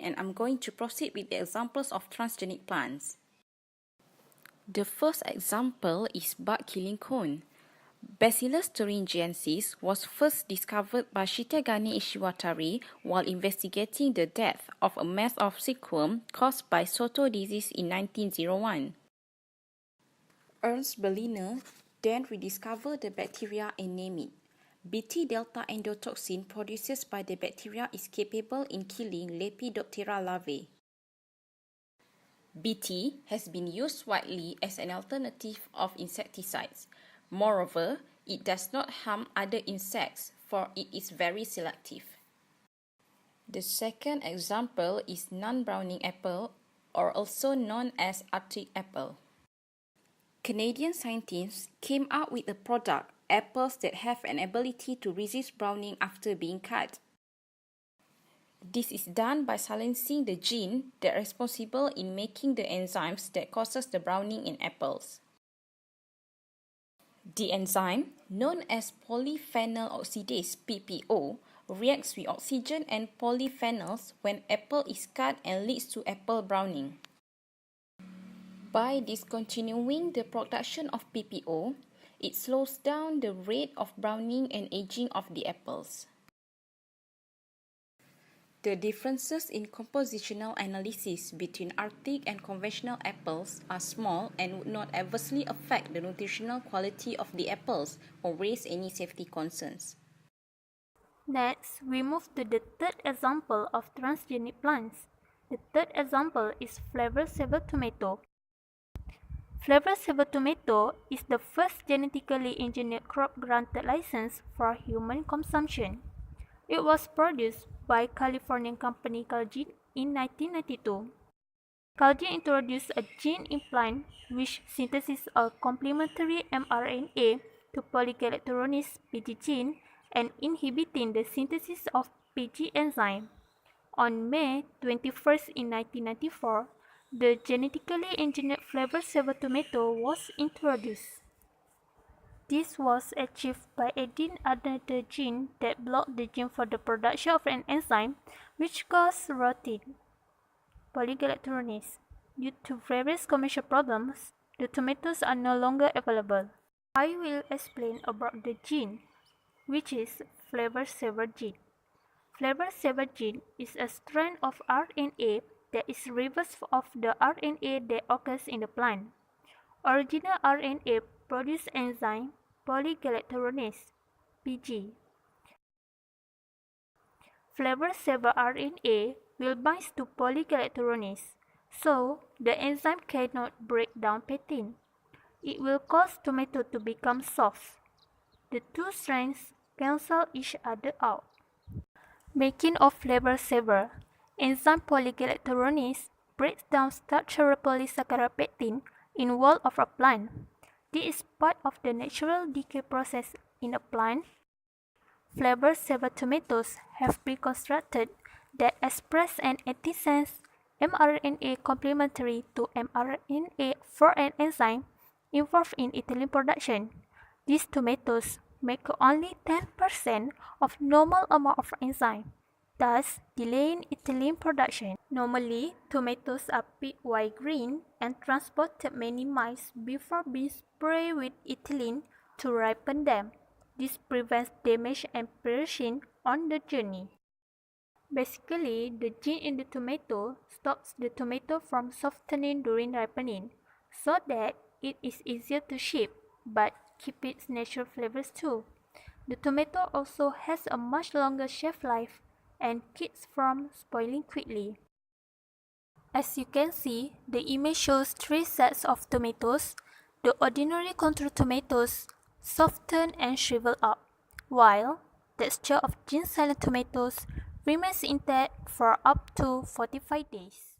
and I'm going to proceed with the examples of transgenic plants. The first example is bug killing cone. Bacillus thuringiensis was first discovered by Shitegane Ishiwatari while investigating the death of a mass of silkworm caused by Soto disease in 1901. Ernst Berliner then rediscovered the bacteria and named it. Bt-delta endotoxin produced by the bacteria is capable in killing Lepidoptera larvae. Bt has been used widely as an alternative of insecticides. Moreover, it does not harm other insects, for it is very selective. The second example is non-browning apple, or also known as Arctic apple. Canadian scientists came up with a product, apples that have an ability to resist browning after being cut. This is done by silencing the gene that is responsible in making the enzymes that causes the browning in apples. The enzyme, known as polyphenol oxidase, reacts with oxygen and polyphenols when apple is cut and leads to apple browning. By discontinuing the production of PPO, it slows down the rate of browning and aging of the apples. The differences in compositional analysis between Arctic and conventional apples are small and would not adversely affect the nutritional quality of the apples or raise any safety concerns. Next, we move to the third example of transgenic plants. The third example is flavored saver tomato. Flavored saver tomato is the first genetically engineered crop granted license for human consumption. It was produced by Californian company Transgenic in 1992. Transgenic introduced a gene implant which synthesizes a complementary mRNA to polygalacturonase PG gene and inhibiting the synthesis of PG enzyme. On May 21st in 1994, the genetically engineered flavored saver tomato was introduced. This was achieved by adding another gene that blocked the gene for the production of an enzyme which causes rotting, polygalacturonase. Due to various commercial problems, the tomatoes are no longer available. I will explain about the gene, which is flavored saver gene. Flavored saver gene is a strand of RNA that is reverse of the RNA that occurs in the plant. Original RNA produces enzyme polygalacturonase (PG). Flavored saver RNA will bind to polygalacturonase, so the enzyme cannot break down pectin. It will cause tomato to become soft. The two strands cancel each other out. Making of flavored saver. Enzyme polygalacturonase breaks down structural polysaccharide pectin in wall of a plant. This is part of the natural decay process in a plant. Flavored saver tomatoes have been constructed that express an antisense mRNA complementary to mRNA for an enzyme involved in ethylene production. These tomatoes make only 10% of normal amount of enzyme, thus delaying ethylene production. Normally, tomatoes are picked while green and transported many miles before being sprayed with ethylene to ripen them. This prevents damage and perishing on the journey. Basically, the gene in the tomato stops the tomato from softening during ripening, so that it is easier to ship, but keep its natural flavors too. The tomato also has a much longer shelf life and keeps from spoiling quickly. As you can see, the image shows three sets of tomatoes. The ordinary control tomatoes soften and shrivel up, while the texture of gene silent tomatoes remains intact for up to 45 days.